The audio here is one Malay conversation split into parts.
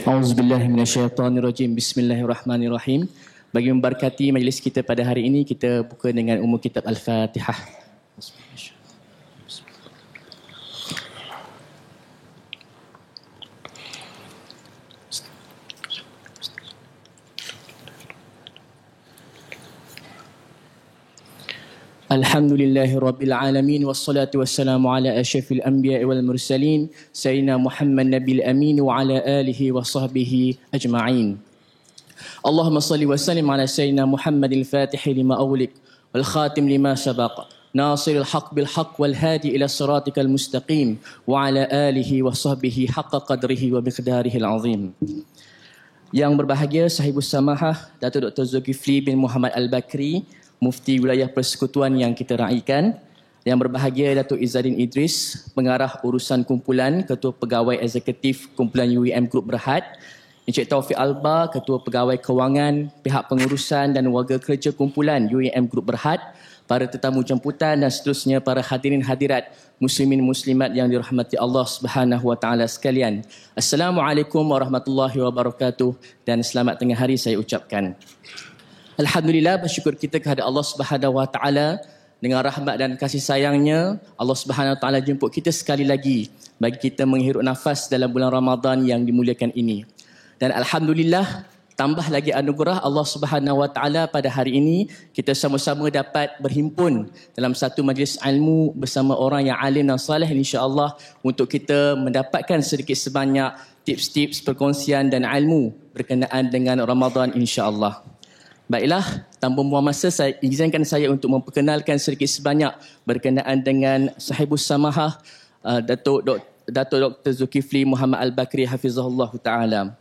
Auzubillahi minasyaitonirrajim. Bismillahirrahmanirrahim. Bagi memberkati majlis kita pada hari ini, kita buka dengan umum kitab Al-Fatihah. Alhamdulillahi Rabbil Alamin. Wassalatu wassalamu ala asyrafil anbiya wal mursalin Sayyidina Muhammad Nabil Amin wa ala alihi wa sahbihi ajma'in. Allahumma salli wa sallim ala Sayyidina Muhammadil Fatihi lima awlik wal khatim lima sabaq nasiril haq bil haq wal hadi ila siratikal mustaqim wa ala alihi wa sahbihi haqqa qadrihi wa miqdarihil azim. Yang berbahagia Sahibus Samahah Datuk Dr. Zulkifli bin Muhammad Al-Bakri, Mufti Wilayah Persekutuan yang kita raikan. Yang berbahagia Datuk Izzaddin Idris, Pengarah Urusan Kumpulan, Ketua Pegawai Eksekutif Kumpulan UEM Group Berhad. Encik Taufiq Alba, Ketua Pegawai Kewangan, Pihak Pengurusan dan Warga Kerja Kumpulan UEM Group Berhad. Para tetamu jemputan dan seterusnya para hadirin hadirat muslimin muslimat yang dirahmati Allah Subhanahu wa taala sekalian. Assalamualaikum warahmatullahi wabarakatuh dan selamat tengah hari saya ucapkan. Alhamdulillah, bersyukur kita kepada Allah Subhanahu wa taala dengan rahmat dan kasih sayangnya Allah Subhanahu wa taala jemput kita sekali lagi bagi kita menghirup nafas dalam bulan Ramadan yang dimuliakan ini. Dan alhamdulillah, tambah lagi anugerah Allah Subhanahu wa taala pada hari ini kita sama-sama dapat berhimpun dalam satu majlis ilmu bersama orang yang alim dan saleh, insya-Allah, untuk kita mendapatkan sedikit sebanyak tips-tips perkongsian dan ilmu berkenaan dengan Ramadan, insya-Allah. Baiklah, tanpa membuang masa, izinkan saya untuk memperkenalkan sedikit sebanyak berkenaan dengan Sahibus Samahah Datuk Dr. Zulkifli Muhammad Al-Bakri hafizahullah taala.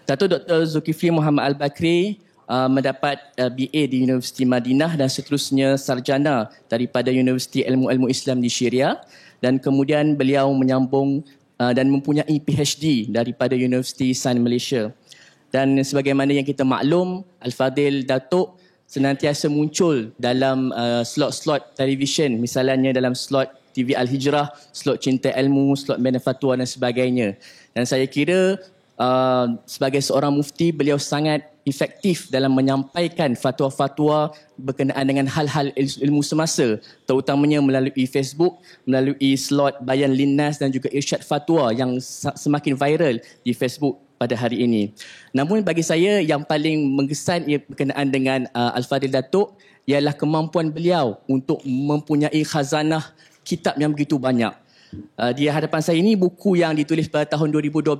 Datuk Dr. Zulkifli Muhammad Al-Bakri mendapat BA di Universiti Madinah dan seterusnya sarjana daripada Universiti Ilmu-Ilmu Islam di Syria, dan kemudian beliau menyambung dan mempunyai PhD daripada Universiti Sains Malaysia. Dan sebagaimana yang kita maklum, Al-Fadil Datuk senantiasa muncul dalam slot-slot televisyen, misalnya dalam slot TV Al-Hijrah, slot Cinta Ilmu, slot Medan Fatwa dan sebagainya. Dan saya kira sebagai seorang mufti, beliau sangat efektif dalam menyampaikan fatwa-fatwa berkenaan dengan hal-hal ilmu semasa, terutamanya melalui Facebook, melalui slot Bayan Linnas dan juga Irsyad Fatwa yang semakin viral di Facebook pada hari ini. Namun bagi saya yang paling menggesan ia berkenaan dengan Al-Fadil Datuk ialah kemampuan beliau untuk mempunyai khazanah kitab yang begitu banyak. Di hadapan saya ini buku yang ditulis pada tahun 2012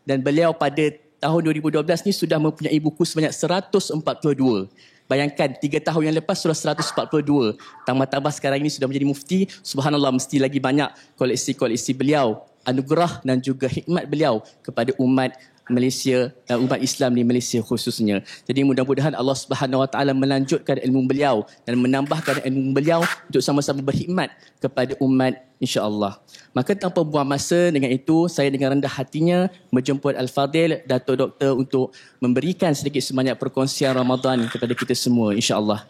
dan beliau pada tahun 2012 ni sudah mempunyai buku sebanyak 142. Bayangkan 3 tahun yang lepas sudah 142. Tambah-tambah sekarang ini sudah menjadi mufti. Subhanallah, mesti lagi banyak koleksi-koleksi beliau, anugerah dan juga hikmat beliau kepada umat Malaysia dan umat Islam di Malaysia khususnya. Jadi mudah-mudahan Allah Subhanahu wa taala melanjutkan ilmu beliau dan menambahkan ilmu beliau untuk sama-sama berkhidmat kepada umat, insya-Allah. Maka tanpa buang masa, dengan itu saya dengan rendah hatinya menjemput Al-Fadil Datuk Doktor untuk memberikan sedikit sebanyak perkongsian Ramadan kepada kita semua, insya-Allah.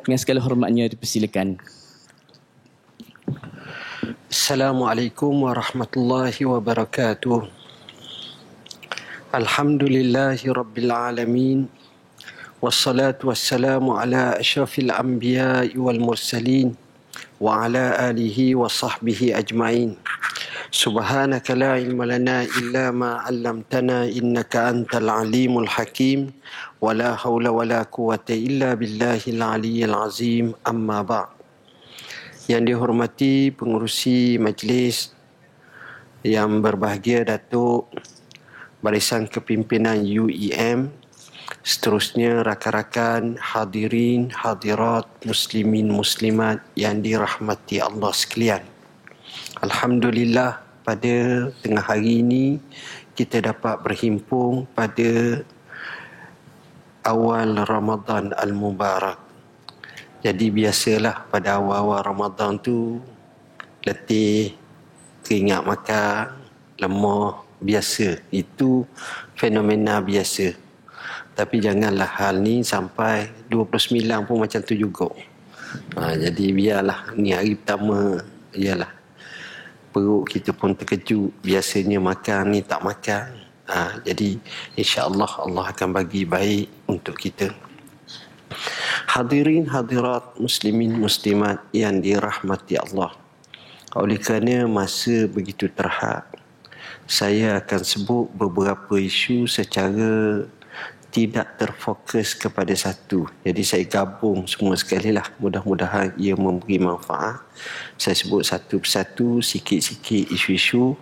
Dengan segala hormatnya dipersilakan. Assalamualaikum warahmatullahi wabarakatuh. Alhamdulillahi Rabbil Alamin. Wassalatu wassalamu ala asyrafil anbiya wal mursalin wa ala alihi wa sahbihi ajma'in. Subhanaka la ilma lana illa ma 'allamtana innaka antal alimul hakim. Wa la hawla wa la quwwata illa billahil aliyyil azim. Amma ba'. Yang dihormati pengurusi majlis, yang berbahagia Datuk Barisan Kepimpinan UEM, seterusnya rakan-rakan hadirin hadirat muslimin muslimat yang dirahmati Allah sekalian. Alhamdulillah, pada tengah hari ini kita dapat berhimpun pada awal Ramadan Al-Mubarak. Jadi biasalah pada awal-awal Ramadan tu letih, keringat makan, lemah, biasa. Itu fenomena biasa. Tapi janganlah hal ni sampai 29 pun macam tu juga. Jadi biarlah ni hari pertama, ialah perut kita pun terkejut. Biasanya makan ni tak makan. Jadi insya-Allah Allah akan bagi baik untuk kita. Hadirin hadirat muslimin muslimat yang dirahmati Allah. Oleh kerana masa begitu terhad, saya akan sebut beberapa isu secara tidak terfokus kepada satu. Jadi saya gabung semua sekali lah. Mudah-mudahan ia memberi manfaat. Saya sebut satu persatu, sikit-sikit isu-isu.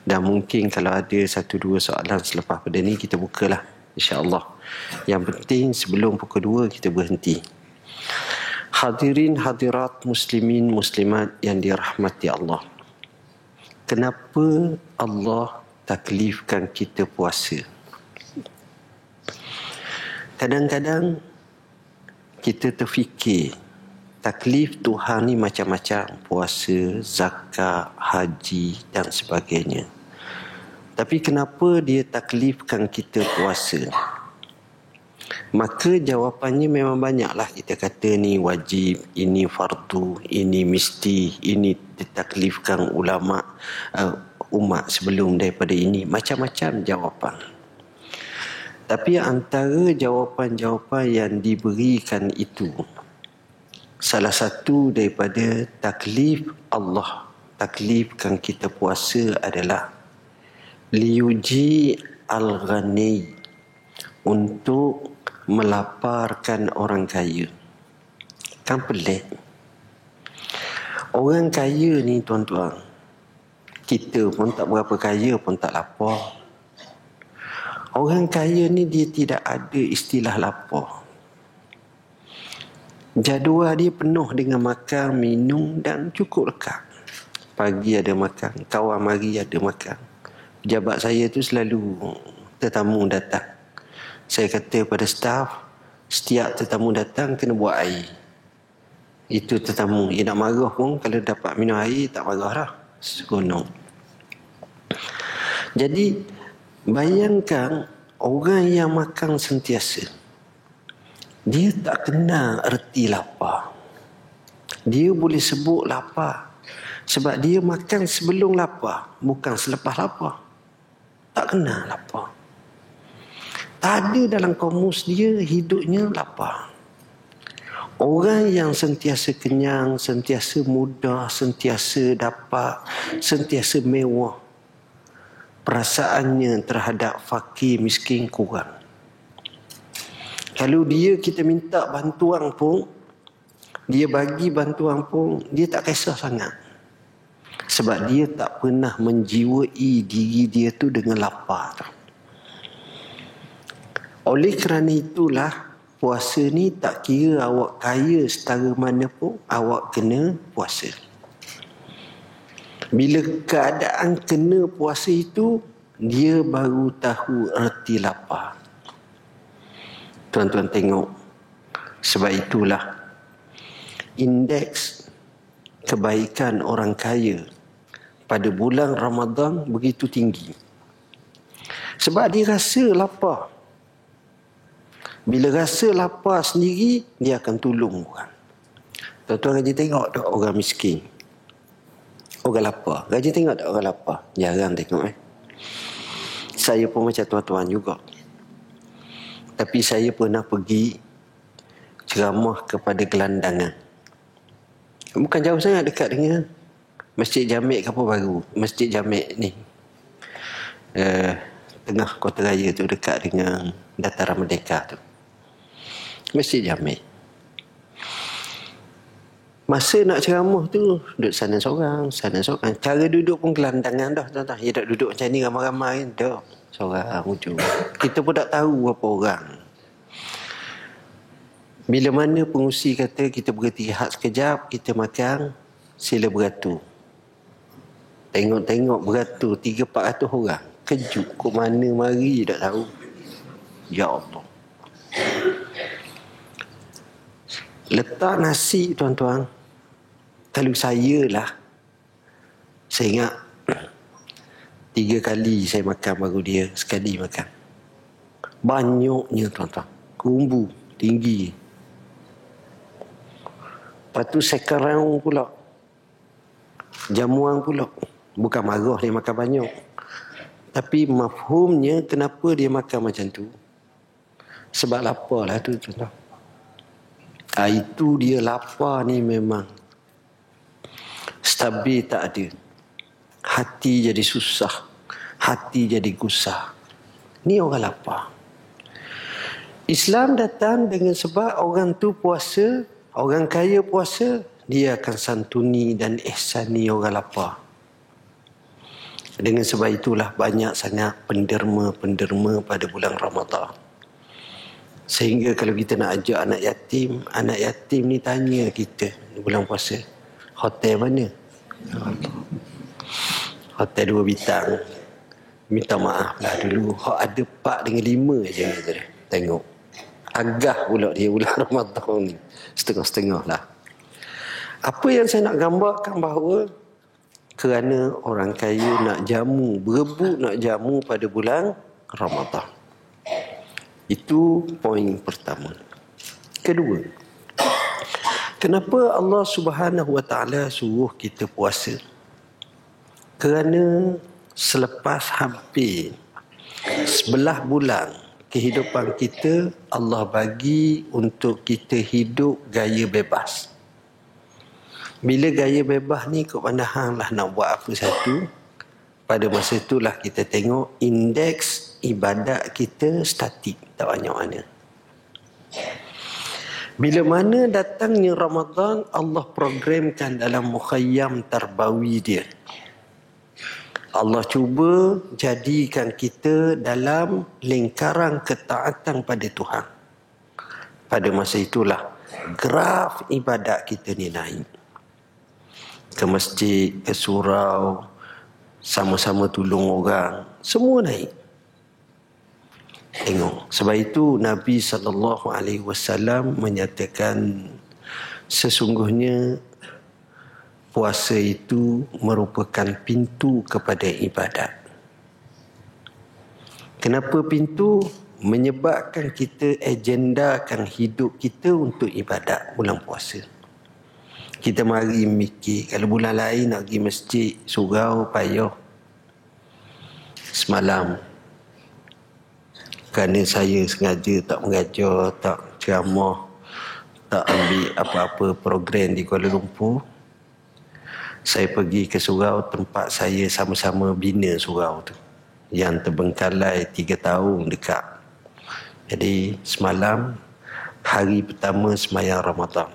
Dan mungkin kalau ada satu dua soalan selepas pada ni, kita bukalah, insya-Allah. Yang penting sebelum pukul 2 kita berhenti. Hadirin hadirat muslimin muslimat yang dirahmati Allah. Kenapa Allah taklifkan kita puasa? Kadang-kadang kita terfikir taklif Tuhan ni macam-macam, puasa, zakat, haji dan sebagainya. Tapi kenapa dia taklifkan kita puasa? Maka jawapannya memang banyaklah. Kita kata ni wajib, ini fardu, ini mesti, ini ditaklifkan ulama umat sebelum daripada ini. Macam-macam jawapan. Tapi antara jawapan-jawapan yang diberikan itu, salah satu daripada taklif Allah, taklifkan kita puasa adalah liyuji al-ghani, untuk melaparkan orang kaya. Kan pelik. Orang kaya ni tuan-tuan, kita pun tak berapa kaya pun tak lapar. Orang kaya ni dia tidak ada istilah lapar. Jadual dia penuh dengan makan, minum dan cukup lekat. Pagi ada makan, kawan mari ada makan. Pejabat saya tu selalu tetamu datang. Saya kata pada staf, setiap tetamu datang kena buat air. Itu tetamu. Dia nak marah pun kalau dapat minum air tak marah dah. Seronok. Jadi bayangkan orang yang makan sentiasa, dia tak kenal erti lapar. Dia boleh sebut lapar sebab dia makan sebelum lapar, bukan selepas lapar. Tak kenal lapar. Tak ada dalam kamus dia hidupnya lapar. Orang yang sentiasa kenyang, sentiasa mudah, sentiasa dapat, sentiasa mewah, perasaannya terhadap fakir miskin kurang. Kalau kita minta bantuan pun, dia bagi bantuan pun, dia tak kisah sangat. Sebab dia tak pernah menjiwai diri dia tu dengan lapar. Oleh kerana itulah, puasa ni tak kira awak kaya setara mana pun, awak kena puasa. Bila keadaan kena puasa itu, dia baru tahu erti lapar. Tuan-tuan tengok. Sebab itulah indeks kebaikan orang kaya pada bulan Ramadan begitu tinggi. Sebab dia rasa lapar. Bila rasa lapar sendiri, dia akan tolong orang. Tuan-tuan gaji tengok tak orang miskin, orang lapar. Gaji tengok tak orang lapar? Jarang tengok. Saya pun macam tuan-tuan juga. Tapi saya pernah pergi ceramah kepada gelandangan. Bukan jauh sangat, dekat dengan Masjid Jamek ke apa baru. Masjid Jamek ni. Tengah Kota Raya tu, dekat dengan Dataran Merdeka tu. Masjid Jamek. Masa nak ceramah tu, duduk sana seorang, sana seorang. Cara duduk pun gelandangan dah, tuan-tuan. Dia tak duduk macam ni ramai-ramai kan. Dah, seorang ujung. Kita pun tak tahu berapa orang. Bila mana pengusi kata kita berhenti rehat sekejap, kita makan, sila beratur. Tengok-tengok beratur 300-400 orang. Kejut kok mana mari tak tahu. Ya Allah. Letak nasi tuan-tuan. Kalau saya lah, saya ingat 3 kali saya makan baru dia sekali makan. Banyaknya tuan-tuan. Kumbu tinggi. Lepas tu sekarang pula. Jamuan pula. Bukan marah dia makan banyak. Tapi mafhumnya kenapa dia makan macam tu? Sebab lapar lah tu. Itu dia lapar ni memang stabil tak ada. Hati jadi susah. Hati jadi gusar. Ni orang lapar. Islam datang dengan sebab orang tu puasa, orang kaya puasa, dia akan santuni dan ihsani orang lapar. Dengan sebab itulah banyak sangat penderma-penderma pada bulan Ramadan. Sehingga kalau kita nak ajak anak yatim ni tanya kita di bulan puasa, hotel mana? Hotel 2 bintang. Minta maaf lah dulu, ada 4 dengan 5 je kita tengok. Agah pula dia bulan Ramadan ni. Setengah-setengah lah. Apa yang saya nak gambarkan bahawa kerana orang kaya nak jamu, berebut nak jamu pada bulan Ramadan. Itu poin pertama. Kedua, kenapa Allah Subhanahu Wa Taala suruh kita puasa? Kerana selepas hampir 11 bulan kehidupan kita, Allah bagi untuk kita hidup gaya bebas. Bila gaya bebas ni kau pandang lah nak buat apa satu, pada masa itulah kita tengok indeks ibadat kita statik, tak banyak mana. Bila mana datangnya Ramadan, Allah programkan dalam mukhayyam tarbawi dia. Allah cuba jadikan kita dalam lingkaran ketaatan pada Tuhan. Pada masa itulah graf ibadat kita ni naik. Ke masjid, ke surau, sama-sama tolong orang, semua naik. Tengok, sebab itu Nabi SAW menyatakan sesungguhnya puasa itu merupakan pintu kepada ibadat. Kenapa pintu? Menyebabkan kita agendakan hidup kita untuk ibadat bulan puasa. Kita mari mikir, kalau bulan lain nak pergi masjid, surau, payah. Semalam, kerana saya sengaja tak mengajar, tak ceramah, tak ambil apa-apa program di Kuala Lumpur, saya pergi ke surau tempat saya sama-sama bina surau tu, yang terbengkalai 3 tahun dekat. Jadi semalam, hari pertama sembahyang Ramadan.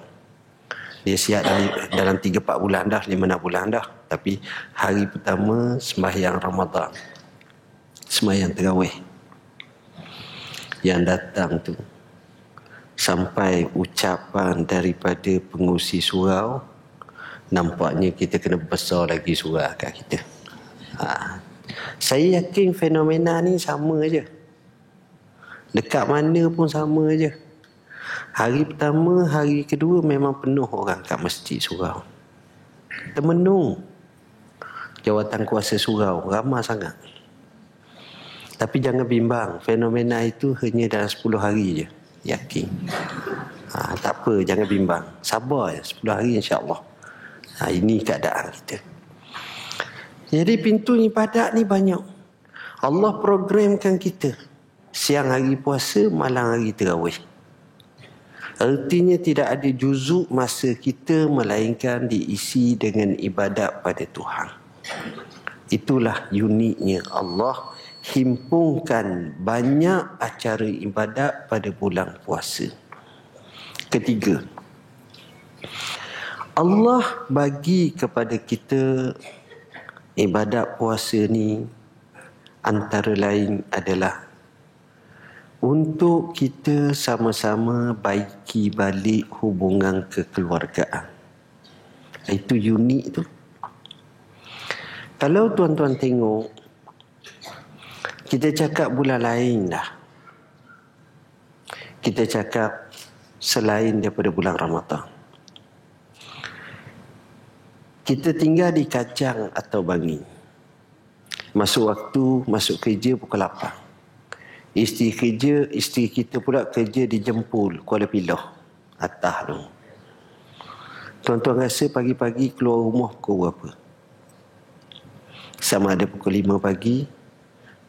Dia siap dalam 3-4 bulan dah, 5-6 bulan dah. Tapi hari pertama sembahyang Ramadan, sembahyang tarawih. Yang datang tu, sampai ucapan daripada pengurusi surau, nampaknya kita kena besar lagi surau kat kita. Saya yakin fenomena ni sama je. Dekat mana pun sama je. Hari pertama, hari kedua memang penuh orang kat masjid surau. Termenung. Jawatan kuasa surau ramai sangat. Tapi jangan bimbang, fenomena itu hanya dalam 10 hari je. Yakin. Tak apa, jangan bimbang. Sabar je, 10 hari insya-Allah. Ini keadaan kita. Jadi pintu ibadat ni banyak. Allah programkan kita. Siang hari puasa, malam hari tarawih. Artinya tidak ada juzuk masa kita melainkan diisi dengan ibadat pada Tuhan. Itulah uniknya Allah himpunkan banyak acara ibadat pada bulan puasa. Ketiga, Allah bagi kepada kita ibadat puasa ni antara lain adalah untuk kita sama-sama baiki balik hubungan kekeluargaan. Itu unik tu. Kalau tuan-tuan tengok, kita cakap bulan lain dah. Kita cakap selain daripada bulan Ramadan. Kita tinggal di Kajang atau Bangi. Masuk kerja pukul 8. Isteri kita pula kerja di Jempol, Kuala Pilah, atas tu. Tuan-tuan rasa pagi-pagi keluar rumah pukul berapa? Sama ada pukul 5 pagi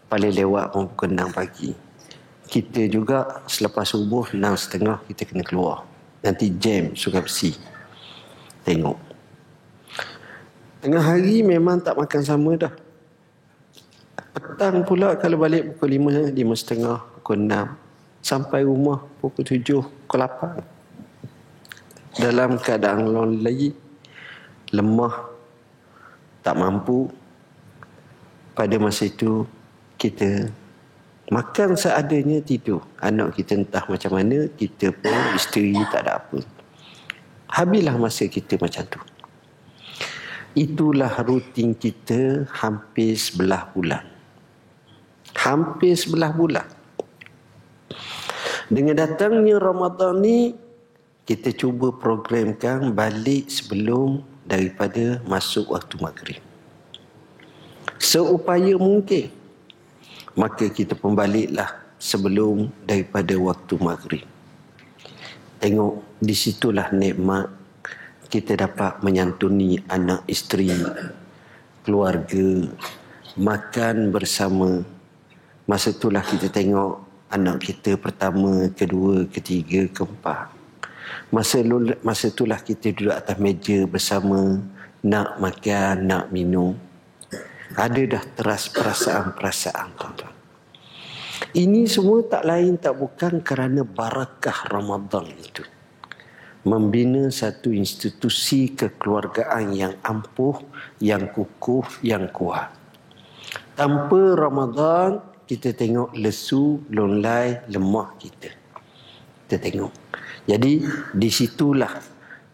paling lewat pun pukul 6 pagi. Kita juga selepas subuh 6.30 kita kena keluar. Nanti jam Sungai Besi. Tengok. Tengah hari memang tak makan sama dah. Petang pula kalau balik pukul 5, 5.30, pukul 6. Sampai rumah pukul 7, pukul 8. Dalam keadaan lonely, lemah, tak mampu. Pada masa itu kita makan seadanya, tidur. Anak kita entah macam mana, kita pun isteri tak ada apa. Habislah masa kita macam tu. Itulah rutin kita hampir 11 bulan. Hampir 11 bulan. Dengan datangnya Ramadan ni, kita cuba programkan balik sebelum daripada masuk waktu maghrib. Seupaya mungkin, maka kita pun baliklah sebelum daripada waktu maghrib. Tengok, di situlah nikmat kita dapat menyantuni anak isteri, keluarga, makan bersama. Masa itulah kita tengok anak kita pertama, kedua, ketiga, keempat. Masa itulah kita duduk atas meja bersama, nak makan, nak minum. Ada dah teras perasaan-perasaan, tuan-tuan. Ini semua tak lain tak bukan kerana barakah Ramadan itu. Membina satu institusi kekeluargaan yang ampuh, yang kukuh, yang kuat. Tanpa Ramadan, kita tengok lesu, lonlai, lemah kita. Kita tengok. Jadi, di situlah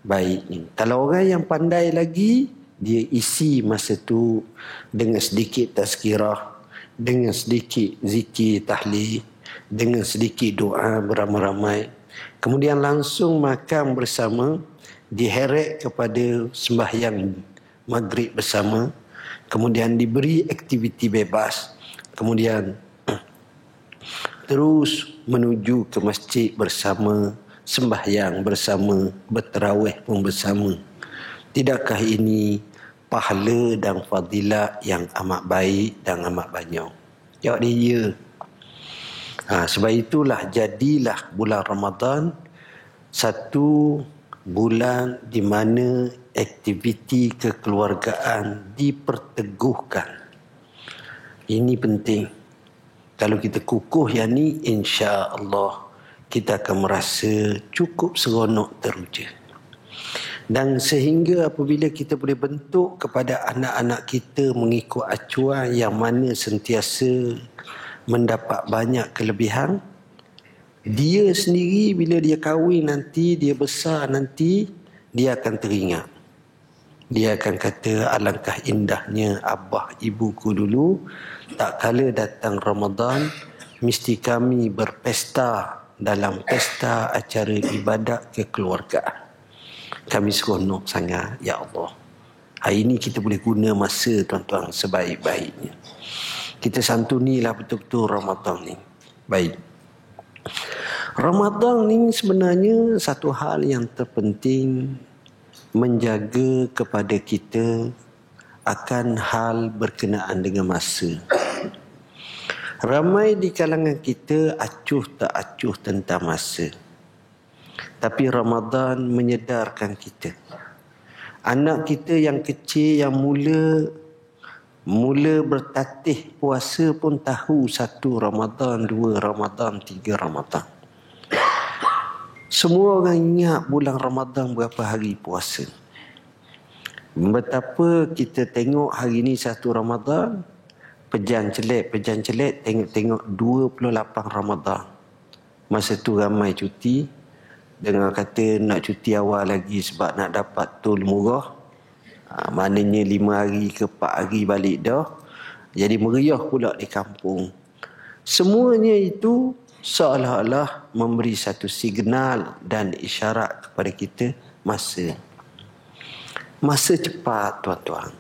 baiknya. Kalau orang yang pandai lagi, dia isi masa tu dengan sedikit tazkirah, dengan sedikit zikir tahlil, dengan sedikit doa beramai-ramai. Kemudian langsung makan bersama, diheret kepada sembahyang maghrib bersama. Kemudian diberi aktiviti bebas. Kemudian terus menuju ke masjid bersama, sembahyang bersama, bertarawih pun bersama. Tidakkah ini pahala dan fadilat yang amat baik dan amat banyak? Jawab dia, ya. Sebab itulah jadilah bulan Ramadan satu bulan di mana aktiviti kekeluargaan diperteguhkan. Ini penting. Kalau kita kukuh yang ni, insya-Allah kita akan merasa cukup seronok teruja. Dan sehingga apabila kita boleh bentuk kepada anak-anak kita mengikut acuan yang mana sentiasa mendapat banyak kelebihan, dia sendiri bila dia kahwin nanti, dia besar nanti, dia akan teringat. Dia akan kata, alangkah indahnya abah ibuku dulu, tak kala datang Ramadan, mesti kami berpesta dalam pesta acara ibadat kekeluargaan. Kami seronok sangat, ya Allah. Hari ini kita boleh guna masa, tuan-tuan, sebaik-baiknya. Kita santunilah betul-betul Ramadan ni. Baik. Ramadan ni sebenarnya satu hal yang terpenting, menjaga kepada kita akan hal berkenaan dengan masa. Ramai di kalangan kita acuh tak acuh tentang masa. Tapi Ramadan menyedarkan kita. Anak kita yang kecil yang mula bertatih puasa pun tahu 1 Ramadan, 2 Ramadan, 3 Ramadan. Semua orang ingat bulan Ramadan berapa hari puasa. Betapa kita tengok hari ni 1 Ramadan, pejam celek, tengok 28 Ramadan. Masa tu ramai cuti. Dengan kata nak cuti awal lagi sebab nak dapat tol murah. Maknanya 5 hari ke 4 hari balik dah. Jadi meriah pula di kampung. Semuanya itu seolah-olah memberi satu signal dan isyarat kepada kita masa. Masa cepat, tuan-tuan.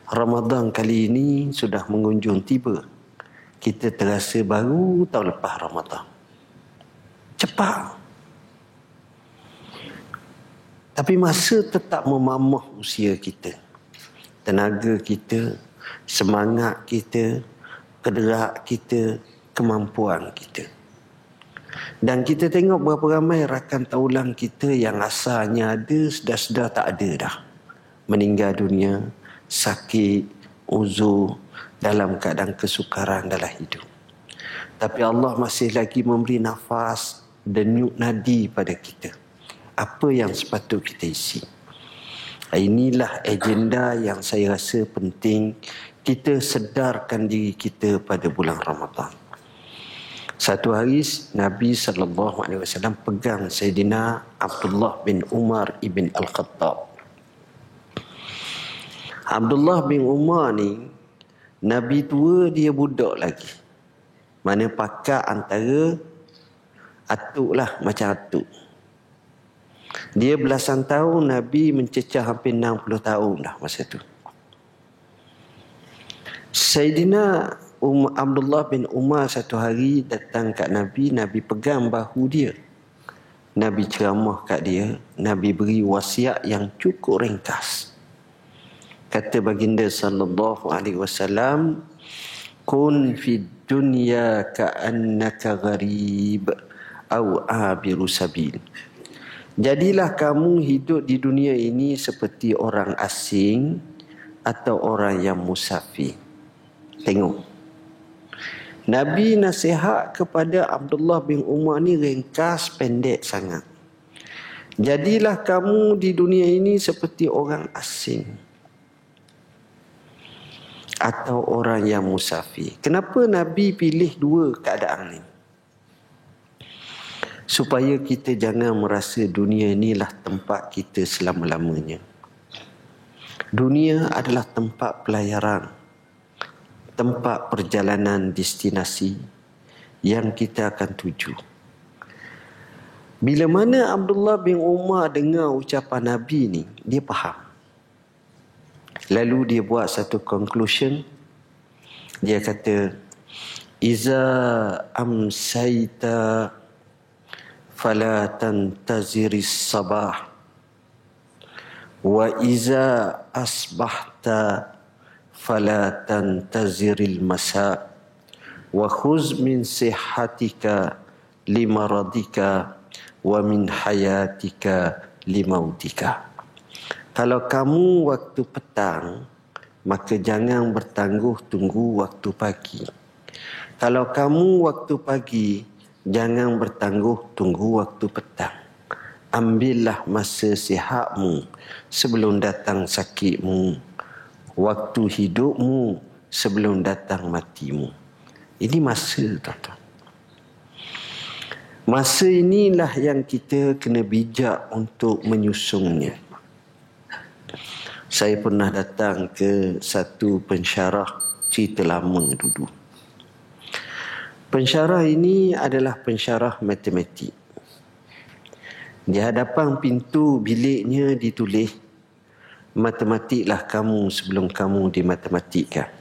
Ramadan kali ini sudah mengunjung tiba. Kita terasa baru tahun lepas Ramadan. Cepat. Tapi masa tetap memamah usia kita. Tenaga kita, semangat kita, kederak kita, kemampuan kita. Dan kita tengok berapa ramai rakan taulang kita yang asalnya ada, sedar-sedar tak ada dah. Meninggal dunia, sakit, uzur, dalam keadaan kesukaran dalam hidup. Tapi Allah masih lagi memberi nafas, denyut nadi pada kita. Apa yang sepatut kita isi. Inilah agenda yang saya rasa penting kita sedarkan diri kita pada bulan Ramadan. Satu hari Nabi SAW pegang Sayyidina Abdullah bin Umar ibn Al-Khattab. Abdullah bin Umar ni, Nabi tua dia budak lagi. Mana pakar antara atuk lah, macam atuk. Dia belasan tahun, Nabi mencecah hampir 60 tahun dah masa tu. Sayyidina Abdullah bin Umar satu hari datang kat Nabi, Nabi pegang bahu dia. Nabi ceramah kat dia, Nabi beri wasiat yang cukup ringkas. Kata baginda sallallahu alaihi wasallam, kun fid dunya ka'annaka gharib au abiru sabil. Jadilah kamu hidup di dunia ini seperti orang asing atau orang yang musafir. Tengok. Nabi nasihat kepada Abdullah bin Umar ni ringkas, pendek sangat. Jadilah kamu di dunia ini seperti orang asing atau orang yang musafir. Kenapa Nabi pilih dua keadaan ni? Supaya kita jangan merasa dunia inilah tempat kita selama-lamanya. Dunia adalah tempat pelayaran, tempat perjalanan destinasi yang kita akan tuju. Bila mana Abdullah bin Umar dengar ucapan Nabi ni, dia faham. Lalu dia buat satu conclusion. Dia kata, Iza amsaita fala tantaziris sabah wa iza asbahta fala tantaziril masa wa khuz min sihhatika limaradika wa min hayatika limautika. Kalau kamu waktu petang, maka jangan bertangguh tunggu waktu pagi. Kalau kamu waktu pagi, jangan bertangguh tunggu waktu petang. Ambillah masa sihatmu sebelum datang sakitmu, waktu hidupmu sebelum datang matimu. Ini masa, tuan-tuan. Masa inilah yang kita kena bijak untuk menyusunnya. Saya pernah datang ke satu pensyarah cerita lama dulu. Pensyarah ini adalah pensyarah matematik. Di hadapan pintu biliknya ditulis, matematiklah kamu sebelum kamu dimatematikkan.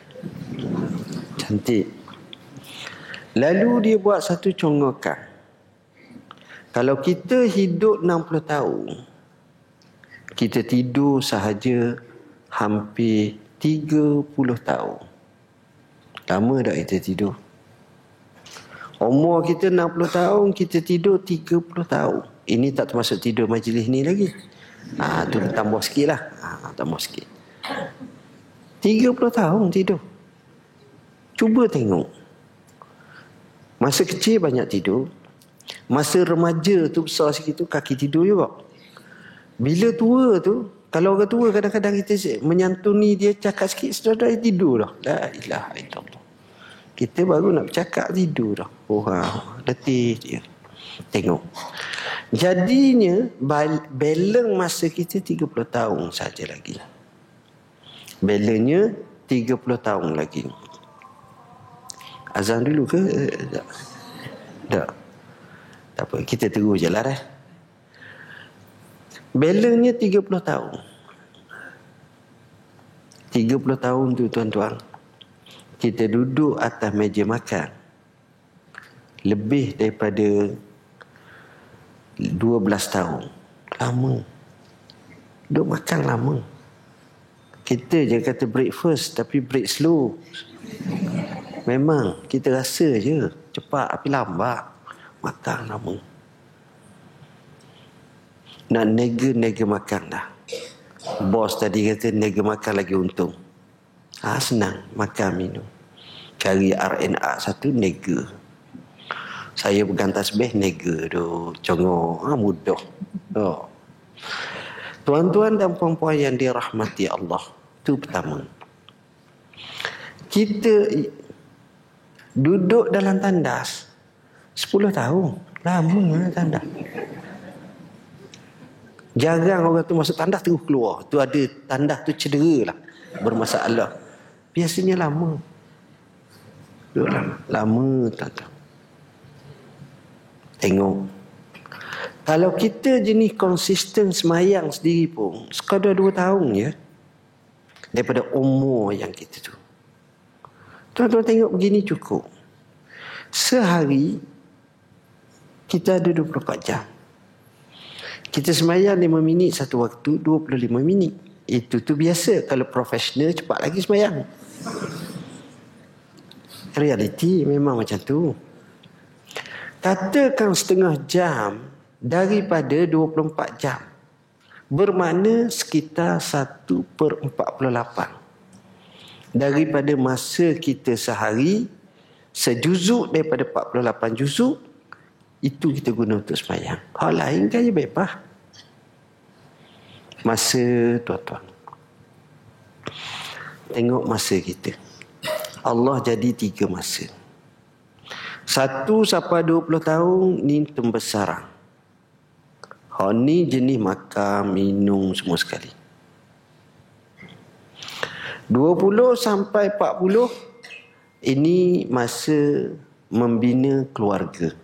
Cantik. Lalu dia buat satu conggokan. Kalau kita hidup 60 tahun, kita tidur sahaja hampir 30 tahun. Lama tak kita tidur? Umur kita 60 tahun, kita tidur 30 tahun. Ini tak termasuk tidur majlis ni lagi. Tu tambah sikit lah. Tambah sikit. 30 tahun tidur. Cuba tengok. Masa kecil banyak tidur. Masa remaja tu besar sikit tu kaki tidur juga. Bila tua tu, kalau orang tua kadang-kadang kita menyantuni dia cakap sikit, sudah tidur dah. La ilaha illallah. Kita baru nak bercakap tidur dah. Letih dia. Tengok. Jadinya balance masa kita 30 tahun saja lagi. Balance 30 tahun lagi. Azan dulu ke? Tak. Tak apa, kita terus je lah dah. Balance-nya 30 tahun. 30 tahun tu tuan-tuan, kita duduk atas meja makan lebih daripada 12 tahun. Lama. Duduk makan lama. Kita je kata breakfast, tapi break slow. Memang kita rasa je cepat tapi lambat. Makan lama. Nak nega makan dah. Bos tadi kata nega makan lagi untung. Senang makan minum. Cari RNA satu nega. Saya pegang tasbih nega tu. Congok. Mudah. Tuan-tuan dan puan-puan yang dirahmati Allah. Itu pertama. Kita duduk dalam tandas 10 tahun. Lama tandas. Jarang orang tu masuk tandas terus keluar. Tu ada tandas tu cedera lah. Bermasalah. Biasanya lama. Lama tuan-tuan. Tengok. Kalau kita jenis konsisten semayang sendiri pun, sekadar 2 tahun je. Daripada umur yang kita tu. Tuan-tuan tengok begini cukup. Sehari, kita ada 24 jam. Kita semayang 5 minit satu waktu, 25 minit. Itu tu biasa. Kalau profesional, cepat lagi semayang. Realiti memang macam tu. Katakan setengah jam daripada 24 jam. Bermakna sekitar 1/48. Daripada masa kita sehari, sejuzuk daripada 48 juzuk, itu kita guna untuk semayang. Hal lain kan je bebas. Masa tuan-tuan. Tengok masa kita. Allah jadi 3 masa. 1 sampai 20 tahun ni tembesaran. Ni jenis makan, minum semua sekali. 20 sampai 40 ini masa membina keluarga.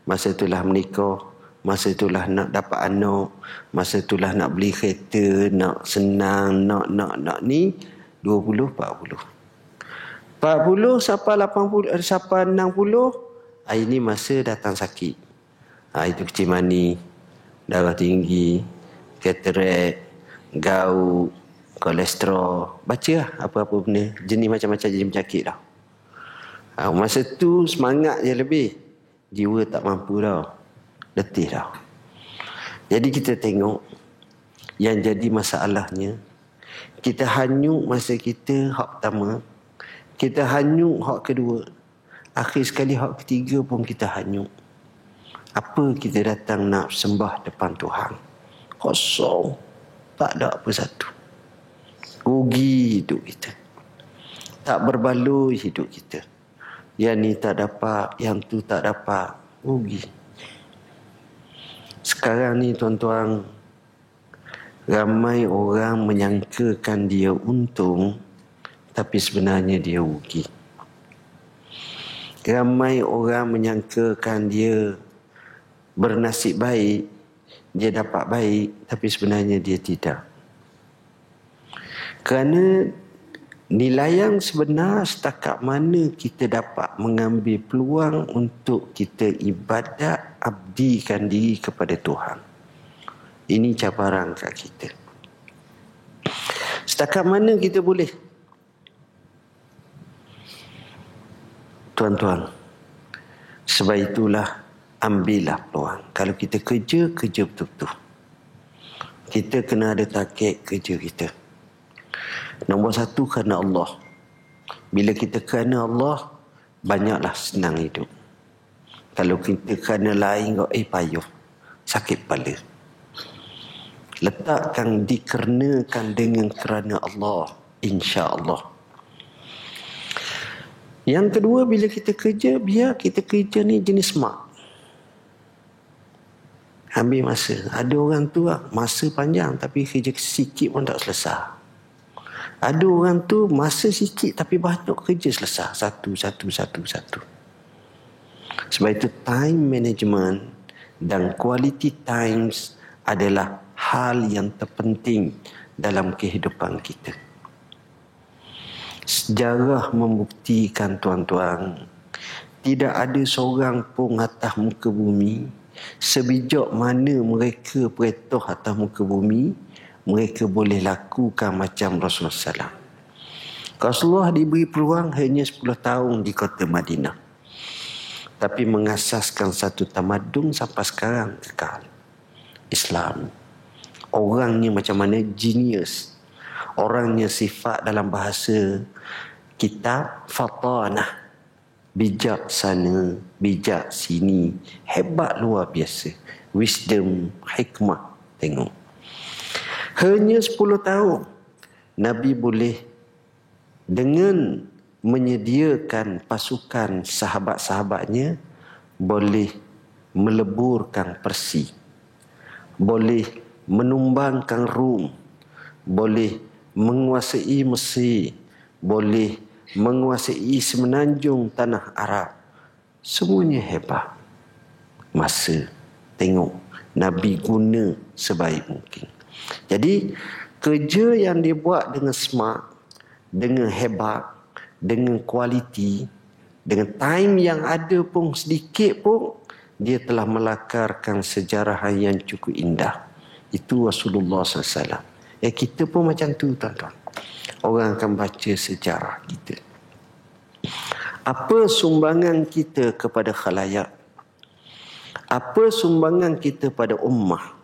Masa itulah menikah, masa itulah nak dapat anak, masa itulah nak beli kereta, nak senang, nak ni 20 40. 40 sampai 80 sampai 60 ini masa datang sakit. Itu kecil mani, darah tinggi, katarak, gout, kolesterol. Baca lah apa-apa benda. Jenis macam-macam jenis penyakit dah. Masa tu semangat je lebih. Jiwa tak mampu dah. Letih dah. Jadi kita tengok yang jadi masalahnya, kita hanyut masa kita hak pertama, kita hanyut hak kedua, akhir sekali hak ketiga pun kita hanyut. Apa kita datang nak sembah depan Tuhan? Kosong. Tak ada apa satu. Rugi hidup kita. Tak berbaloi hidup kita. Yang ni tak dapat, yang tu tak dapat. Rugi. Sekarang ni tuan-tuan, ramai orang menyangkakan dia untung, tapi sebenarnya dia rugi. Ramai orang menyangkakan dia bernasib baik, dia dapat baik, tapi sebenarnya dia tidak. Kerana nilai yang sebenar setakat mana kita dapat mengambil peluang untuk kita ibadat, abdikan diri kepada Tuhan. Ini cabaran kat kita. Setakat mana kita boleh? Tuan-tuan, sebab itulah ambillah peluang. Kalau kita kerja betul-betul. Kita kena ada target kerja kita. Nombor 1 kerana Allah. Bila kita kerana Allah, banyaklah senang hidup. Kalau kita kerana lain, payuh, sakit kepala. Letakkan dikarenakan dengan kerana Allah, insya-Allah. Yang kedua, bila kita kerja, biar kita kerja ni jenis smart. Ambil masa. Ada orang tu masa panjang tapi kerja sikit pun tak selesai. Ada orang tu masa sikit tapi banyak kerja selesai. Satu. Sebab itu time management dan quality times adalah hal yang terpenting dalam kehidupan kita. Sejarah membuktikan tuan-tuan, tidak ada seorang pun atas muka bumi, sebijak mana mereka peretoh atas muka bumi, mereka boleh lakukan macam Rasulullah SAW. Rasulullah diberi peluang hanya 10 tahun di kota Madinah. Tapi mengasaskan satu tamadun sampai sekarang kekal. Islam. Orangnya macam mana? Genius. Orangnya sifat dalam bahasa kitab fatanah. Bijaksana, bijak sini, hebat luar biasa. Wisdom, hikmah. Tengok. Hanya 10 tahun Nabi boleh dengan menyediakan pasukan sahabat-sahabatnya boleh meleburkan Persia, boleh menumbangkan Rom, boleh menguasai Mesir, boleh menguasai semenanjung tanah Arab. Semuanya hebat. Masa tengok Nabi guna sebaik mungkin. Jadi kerja yang dia buat dengan smart, dengan hebat, dengan kualiti, dengan time yang ada pun sedikit pun, dia telah melakarkan sejarah yang cukup indah. Itu Rasulullah SAW. Kita pun macam tu tuan-tuan. Orang akan baca sejarah kita. Apa sumbangan kita kepada khalayak? Apa sumbangan kita pada ummah?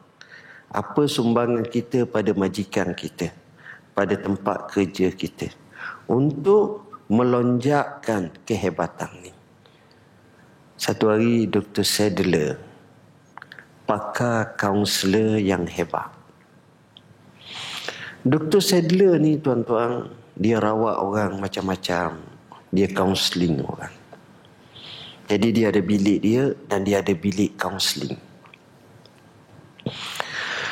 Apa sumbangan kita pada majikan kita? Pada tempat kerja kita? Untuk melonjakkan kehebatan ni. Satu hari Dr. Sadler, pakar kaunselor yang hebat. Dr. Sadler ni tuan-tuan, dia rawat orang macam-macam. Dia kaunseling orang. Jadi dia ada bilik dia dan dia ada bilik kaunseling.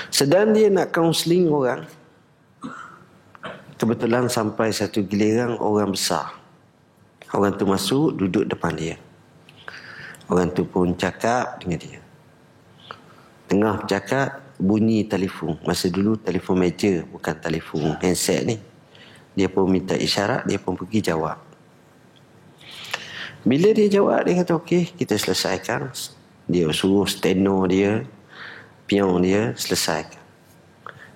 Sedang dia nak kaunseling orang, kebetulan sampai satu giliran orang besar. Orang tu masuk, duduk depan dia. Orang tu pun cakap dengan dia. Tengah bercakap, bunyi telefon. Masa dulu telefon meja, bukan telefon handset ni. Dia pun minta isyarat, dia pun pergi jawab. Bila dia jawab, dia kata okey, kita selesaikan. Dia suruh steno dia, pion dia, selesaikan.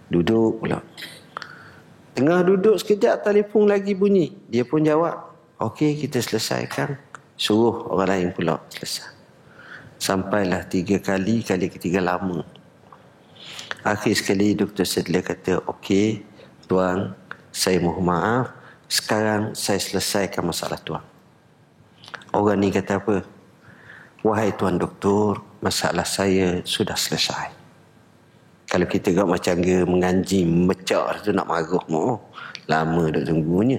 Duduk pula. Tengah duduk sekejap, telefon lagi bunyi. Dia pun jawab, okey, kita selesaikan. Suruh orang lain pula selesai. Sampailah 3 kali, kali ketiga lama. Akhir sekali Dr. Sadler kata, okey, tuan, saya mohon maaf. Sekarang saya selesaikan masalah tuan. Orang ni kata apa? Wahai tuan doktor, masalah saya sudah selesai. Kalau kita kat macam dia menganji, mecak tu nak marah mau. Lama dah tunggunya.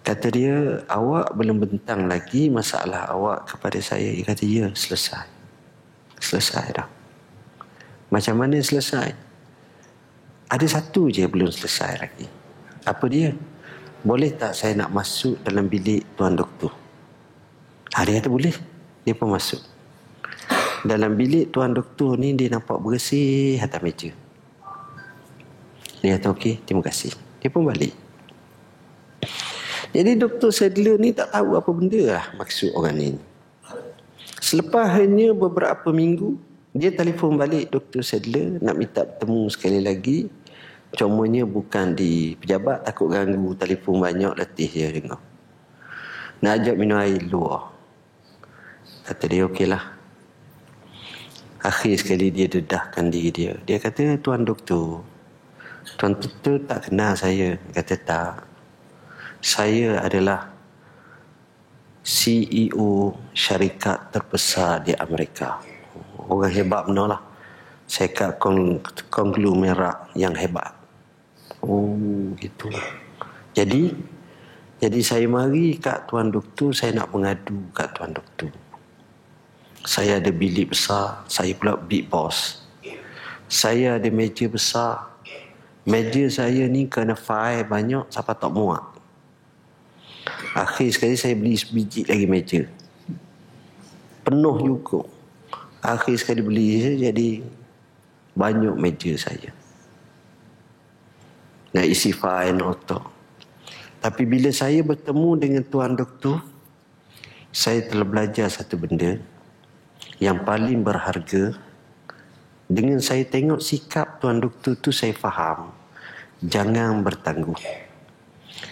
Kata dia, awak belum bentang lagi masalah awak kepada saya. Dia kata, ya, selesai. Selesai dah. Macam mana selesai? Ada satu je belum selesai lagi. Apa dia? Boleh tak saya nak masuk dalam bilik tuan doktor? Dia kata boleh. Dia pun masuk. Dalam bilik tuan doktor ni dia nampak bersih atas meja. Dia kata okey, terima kasih. Dia pun balik. Jadi Dr. Sadler ni tak tahu apa benda lah maksud orang ni. Selepas hanya beberapa minggu, dia telefon balik Dr. Sadler nak minta bertemu sekali lagi. Cumanya bukan di pejabat, takut ganggu, telefon banyak, letih dia dengar. Nak ajak minum air luar. Kata dia okeylah. Akhir sekali dia dedahkan diri dia. Dia kata, tuan doktor, tuan doktor tak kenal saya. Dia kata tak. Saya adalah CEO syarikat terbesar di Amerika. Orang hebat benar lah. Saya kat konglomerat yang hebat. Oh, gitu. Jadi saya mari kat tuan doktor, saya nak mengadu kat tuan doktor. Saya ada bilik besar, saya pula big boss. Saya ada meja besar. Meja saya ni kena file banyak, siapa tak muat. Akhir sekali saya beli sebiji lagi meja. Penuh juga. Akhir sekali beli jadi banyak meja saya. Nak isi file notok. Tapi bila saya bertemu dengan tuan doktor, saya telah belajar satu benda yang paling berharga. Dengan saya tengok sikap tuan doktor tu, saya faham. Jangan bertangguh.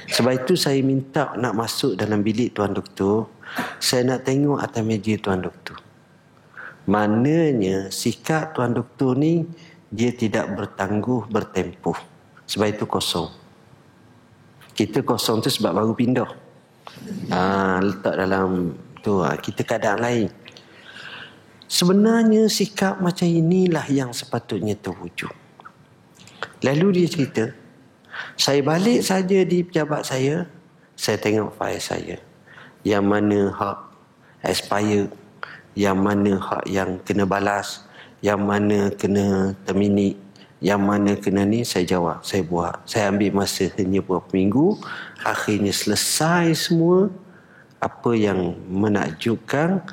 Sebab itu saya minta nak masuk dalam bilik Tuan Doktor, saya nak tengok atas meja Tuan Doktor. Maknanya sikap Tuan Doktor ni dia tidak bertangguh bertempuh. Sebab itu kosong. Kita kosong tu sebab baru pindah. Letak dalam tu, kita keadaan lain. Sebenarnya sikap macam inilah yang sepatutnya terwujud. Lalu dia cerita, saya balik saja di pejabat saya tengok fail saya. Yang mana hak expire, yang mana hak yang kena balas, yang mana kena terminate, yang mana kena ni, saya jawab, saya buat. Saya ambil masa hanya beberapa minggu, akhirnya selesai semua. Apa yang menakjubkan,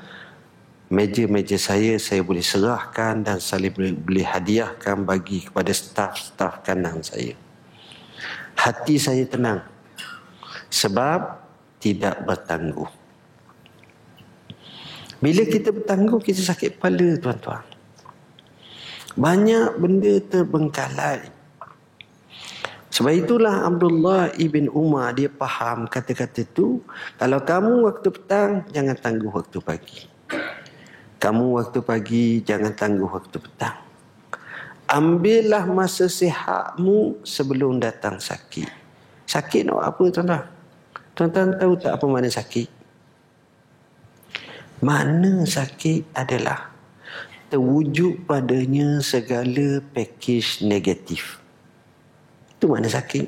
meja-meja saya boleh serahkan dan saya boleh hadiahkan bagi kepada staf-staf kanan saya. Hati saya tenang sebab tidak bertangguh. Bila kita bertangguh, kita sakit kepala, tuan-tuan. Banyak benda terbengkalai. Sebab itulah Abdullah ibn Umar dia faham kata-kata tu. Kalau kamu waktu petang, jangan tangguh waktu pagi. Kamu waktu pagi, jangan tangguh waktu petang. Ambillah masa sihatmu sebelum datang sakit. Sakit nak apa, tuan-tuan? Tuan-tuan tahu tak apa makna sakit? Makna sakit adalah terwujud padanya segala package negatif. Itu makna sakit.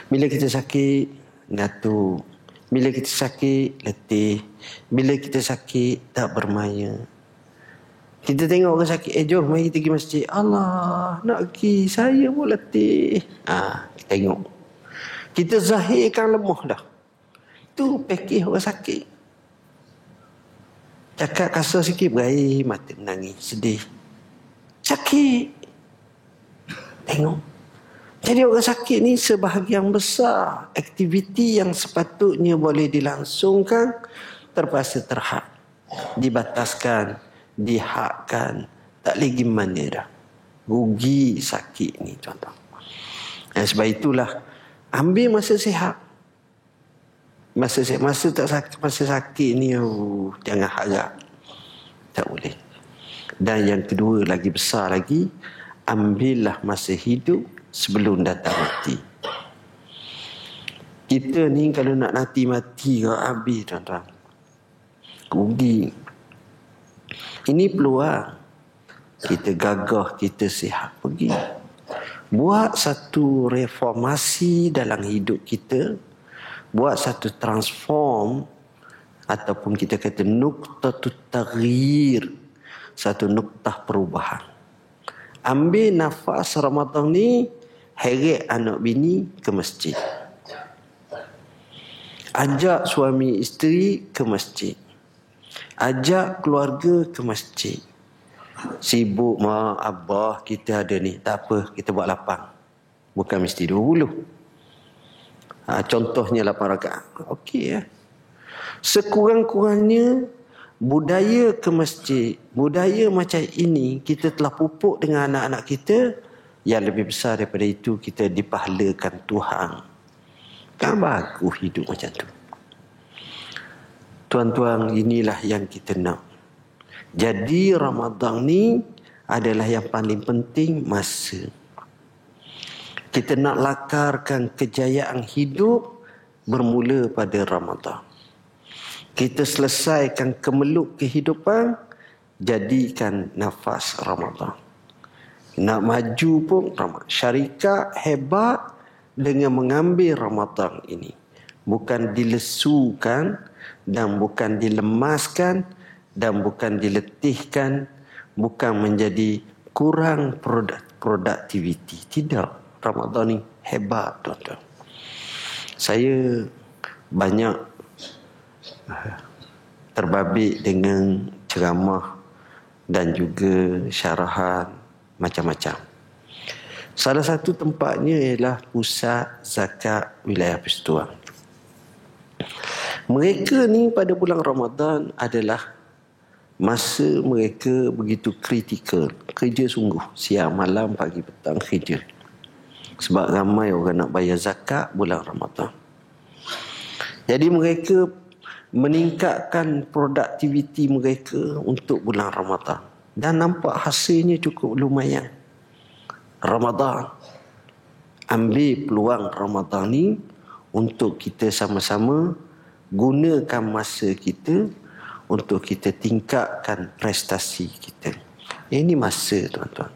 Bila kita sakit, ngantuk. Bila kita sakit, letih. Bila kita sakit, tak bermaya. Kita tengok orang sakit, jom mari kita pergi masjid. Allah, nak pergi, saya pun letih. Tengok. Kita zahirkan lemah dah. Itu package orang sakit. Cakap kasar sikit, berair, mata menangis, sedih. Sakit. Tengok. Jadi orang sakit ni sebahagian besar aktiviti yang sepatutnya boleh dilangsungkan terpaksa terhad. Dibataskan, dihadkan. Tak lagi mana dah. Rugi sakit ni, tuan-tuan. Sebab itulah, ambil masa sihat. Masa tak sakit, masa sakit ni jangan harap. Tak boleh. Dan yang kedua lagi besar lagi, ambillah masa hidup sebelum datang mati. Kita ni kalau nak mati kau habis, tuan-tuan. Rugi. Ini peluang. Kita gagah, kita sihat, pergi. Buat satu reformasi dalam hidup kita. Buat satu transform ataupun kita kata nuqtatut taghyir, satu nuktah perubahan. Ambil nafas Ramadan ni, heret anak bini ke masjid. Ajak suami isteri ke masjid. Ajak keluarga ke masjid. Sibuk mak abah kita ada ni, tak apa, kita buat lapang. Bukan mesti 20. Contohnya 8 rakaat. Okey ya. Sekurang-kurangnya budaya ke masjid, budaya macam ini kita telah pupuk dengan anak-anak kita. Yang lebih besar daripada itu, kita dipahalakan Tuhan. Kan bagus hidup macam tu. Tuan-tuan, inilah yang kita nak. Jadi Ramadan ni adalah yang paling penting, masa. Kita nak lakarkan kejayaan hidup bermula pada Ramadan. Kita selesaikan kemeluk kehidupan, jadikan nafas Ramadan. Nak maju pun Ramadan. Syarikat hebat dengan mengambil Ramadan ini. Bukan dilesukan dan bukan dilemaskan dan bukan diletihkan, bukan menjadi kurang produktiviti. Tidak. Ramadan ni hebat, tuan-tuan. Saya banyak terbabit dengan ceramah dan juga syarahan macam-macam. Salah satu tempatnya ialah pusat zakat wilayah Persekutuan. Mereka ni pada bulan Ramadan adalah masa mereka begitu kritikal. Kerja sungguh. Siang, malam, pagi, petang, kerja. Sebab ramai orang nak bayar zakat bulan Ramadan. Jadi mereka meningkatkan produktiviti mereka untuk bulan Ramadan. Dan nampak hasilnya cukup lumayan. Ramadan. Ambil peluang Ramadan ni untuk kita sama-sama gunakan masa kita untuk kita tingkatkan prestasi kita. Ini masa, tuan-tuan.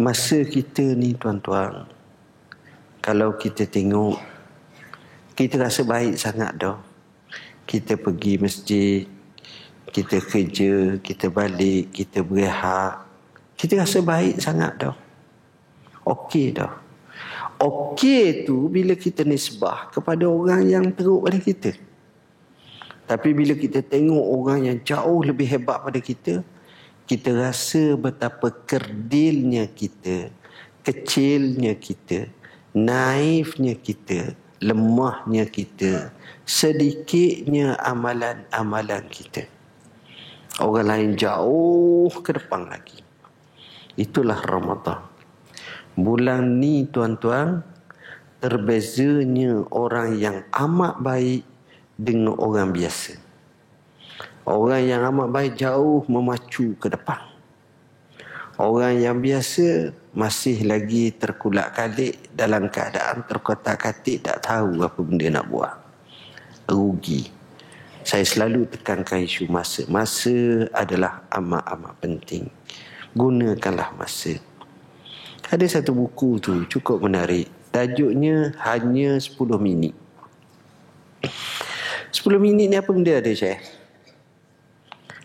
Masa kita ni, tuan-tuan, kalau kita tengok, kita rasa baik sangat dah. Kita pergi masjid, kita kerja, kita balik, kita berehat. Kita rasa baik sangat dah. Okey dah. Okey tu bila kita nisbah kepada orang yang teruk pada kita. Tapi bila kita tengok orang yang jauh lebih hebat pada kita, kita rasa betapa kerdilnya kita, kecilnya kita, naifnya kita, lemahnya kita, sedikitnya amalan-amalan kita. Orang lain jauh ke depan lagi. Itulah Ramadan. Bulan ni, tuan-tuan, terbezanya orang yang amat baik dengan orang biasa. Orang yang amat baik jauh memacu ke depan. Orang yang biasa masih lagi terkulak-kalik dalam keadaan terkotak-katik, tak tahu apa benda nak buat. Rugi. Saya selalu tekankan isu masa. Masa adalah amat-amat penting. Gunakanlah masa. Ada satu buku tu cukup menarik. Tajuknya hanya 10 minit. 10 minit ni apa benda ada, Syekh?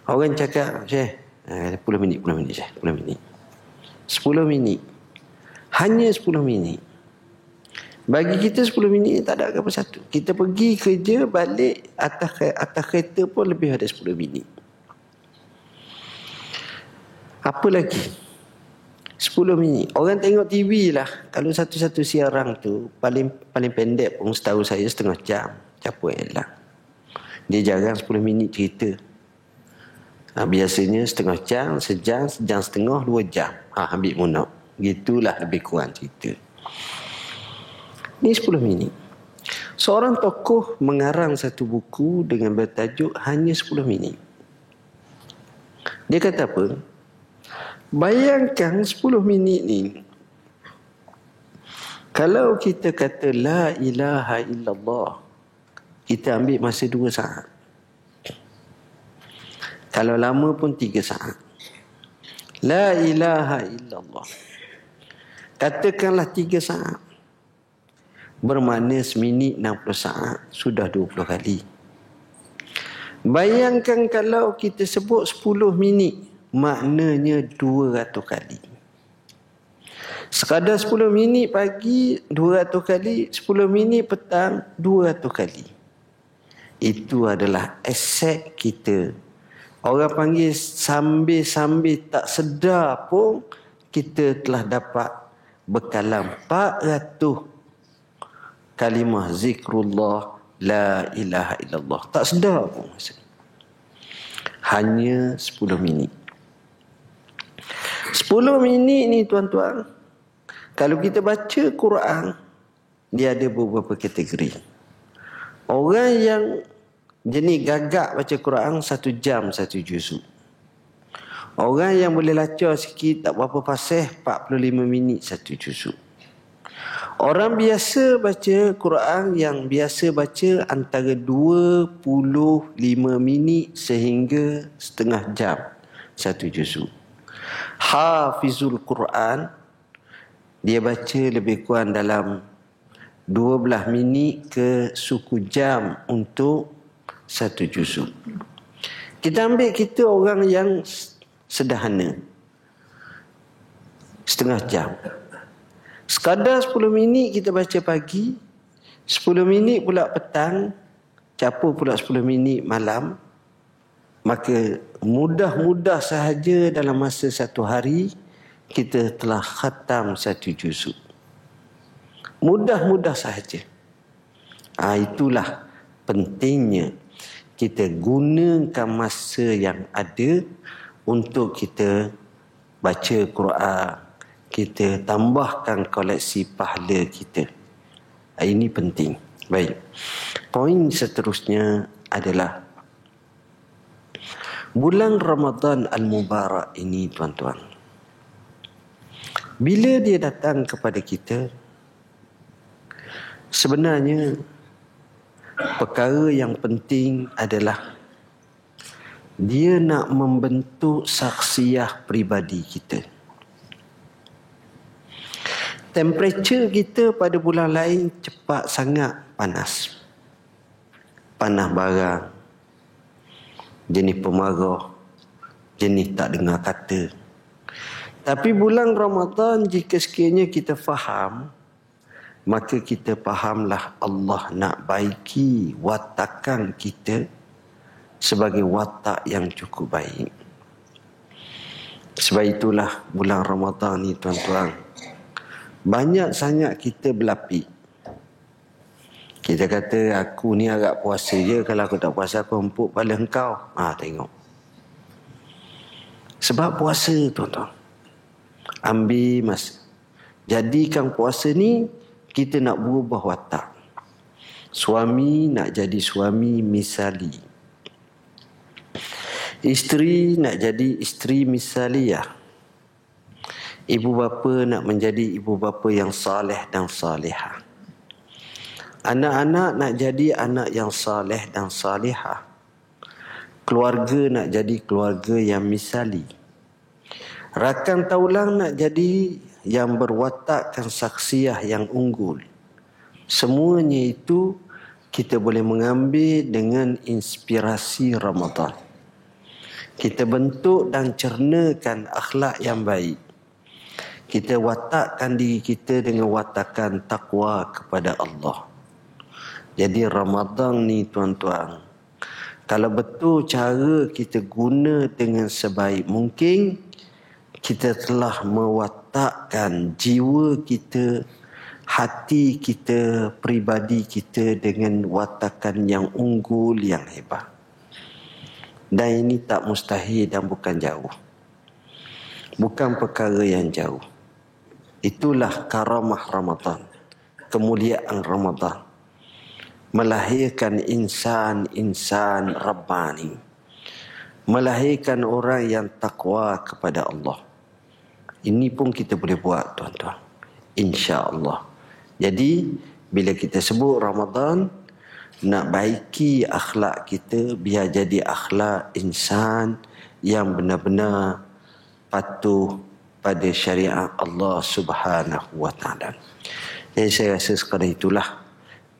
Orang cakap, Syekh, 10 minit, Syekh, 10 minit. 10 minit. Hanya 10 minit. Bagi kita 10 minit tak ada apa satu. Kita pergi kerja, balik, atas kereta pun lebih ada 10 minit. Apa lagi? 10 minit. Orang tengok TV lah. Kalau satu-satu siaran tu, paling pendek pun setahu saya setengah jam. Capur elang. Dia jarang 10 minit cerita. Biasanya setengah jam, sejam setengah, 2 jam. Ambil munak. Gitulah lebih kurang cerita. Ini 10 minit. Seorang tokoh mengarang satu buku dengan bertajuk hanya 10 minit. Dia kata apa? Bayangkan 10 minit ni. Kalau kita kata la ilaha illallah, kita ambil masa 2 saat. Kalau lama pun 3 saat. La ilaha illallah. Katakanlah 3 saat. Bermakna seminit 60 saat. Sudah 20 kali. Bayangkan kalau kita sebut 10 minit. Maknanya 200 kali. Sekadar 10 minit pagi 200 kali. 10 minit petang 200 kali. Itu adalah aset kita. Orang panggil sambil-sambil tak sedar pun kita telah dapat bekalan 400 kalimah zikrullah la ilaha illallah. Tak sedar pun. Hanya 10 minit. 10 minit ni, tuan-tuan, kalau kita baca Quran, dia ada beberapa kategori. Orang yang jenis gagak baca Quran 1 jam 1 juzuk. Orang yang boleh lacak sikit tak berapa fasih 45 minit 1 juzuk. Orang biasa baca Quran yang biasa baca antara 25 minit sehingga setengah jam 1 juzuk. Hafizul Quran, dia baca lebih kurang dalam 12 minit ke suku jam untuk 1 juzuk. Kita ambil kita orang yang sederhana. Setengah jam. Sekadar 10 minit kita baca pagi, 10 minit pula petang, capur pula 10 minit malam. Maka mudah-mudah sahaja dalam masa 1 hari kita telah khatam 1 juzuk. Mudah-mudah sahaja. Itulah pentingnya kita gunakan masa yang ada untuk kita baca Quran, kita tambahkan koleksi pahala kita. Ini penting. Baik. Poin seterusnya adalah bulan Ramadan Al-Mubarak ini, tuan-tuan. Bila dia datang kepada kita, sebenarnya perkara yang penting adalah dia nak membentuk saksiah peribadi kita. Temperature kita pada bulan lain cepat sangat panas. Panas barang, jenis pemarah, jenis tak dengar kata. Tapi bulan Ramadan, jika sekiranya kita faham, maka kita fahamlah Allah nak baiki watakan kita sebagai watak yang cukup baik. Sebab itulah bulan Ramadan ni, tuan-tuan, banyak sangat kita berlapik. Kita kata, aku ni agak puasa je. Kalau aku tak puasa, aku empuk kepala engkau. Tengok. Sebab puasa, tuan-tuan. Ambil masa. Jadikan puasa ni, kita nak berubah watak. Suami nak jadi suami misali. Isteri nak jadi isteri misaliyah. Ibu bapa nak menjadi ibu bapa yang saleh dan salihah. Anak-anak nak jadi anak yang saleh dan salihah. Keluarga nak jadi keluarga yang misali. Rakan taulang nak jadi yang berwatakkan saksiah yang unggul. Semuanya itu kita boleh mengambil dengan inspirasi Ramadan. Kita bentuk dan cernakan akhlak yang baik. Kita watakkan diri kita dengan watakan takwa kepada Allah. Jadi Ramadan ni, tuan-tuan, kalau betul cara kita guna dengan sebaik mungkin, kita telah mewatakkan jiwa kita, hati kita, peribadi kita dengan watakan yang unggul, yang hebat. Dan ini tak mustahil dan bukan jauh. Bukan perkara yang jauh. Itulah karamah Ramadan. Kemuliaan Ramadan. Melahirkan insan Rabbani. Melahirkan orang yang takwa kepada Allah. Ini pun kita boleh buat, tuan-tuan. InsyaAllah. Jadi, bila kita sebut Ramadan, nak baiki akhlak kita biar jadi akhlak insan yang benar-benar patuh pada syariat Allah Subhanahu wa taala. Jadi saya rasa sekadar itulah